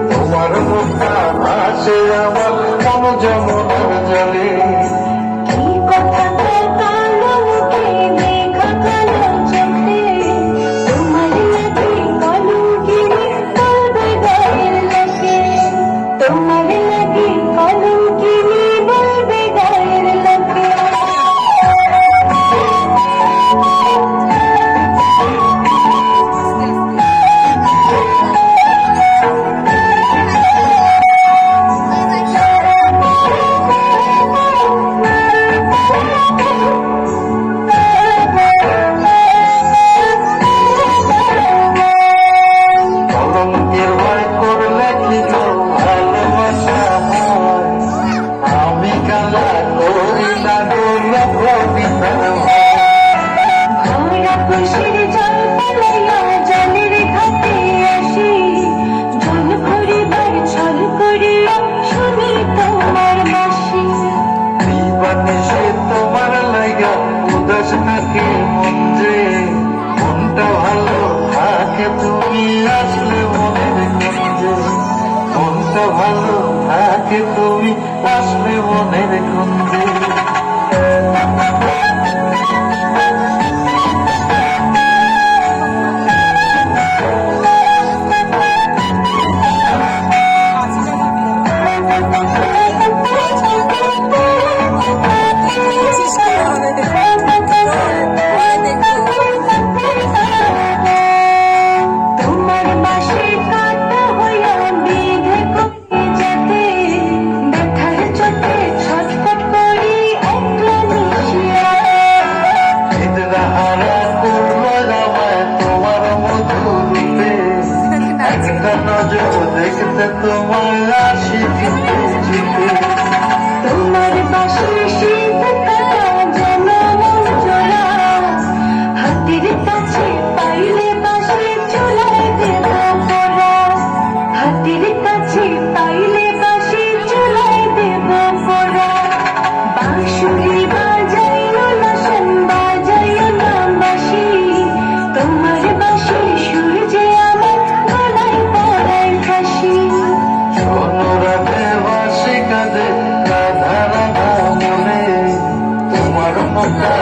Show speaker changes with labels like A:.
A: তোমার মুখটা আসে আমার মন যমুনার জলে।
B: কি কথা কালো মুখে দেখা কালো চোখে, তোমার লাগে কলঙ্কিনী বলবে গায়ের লোকে, তোমার লাগে কলঙ্কিনী বলবে গায়ের লোকে।
A: তোমার লাইগা উদাস নাকি মন যে, মনটা ভালো থাকে তুমি আসলে মনের গঞ্জে, মনটা ভালো থাকে তুমি আসলে মনের গঞ্জে। দেখতে তোমার আসি
B: তোমার পাশে শীত কাটা যেন মন চলা, হাতের কাছে পাইলে পাশে চুলায় দেব পড়া, হাতের কাছে পাইলে পাশে চুলায় দেব পড়া। বাঁশুরি বাজাইও না শোন, বাজাইও না বাঁশি, তোমার বাঁশির সুর যে আমার গলায় পড়ায় ফাঁসি।
A: অনুরাধে বাসি কাঁদে রাধা রাধা মনে, তোমার মুখটা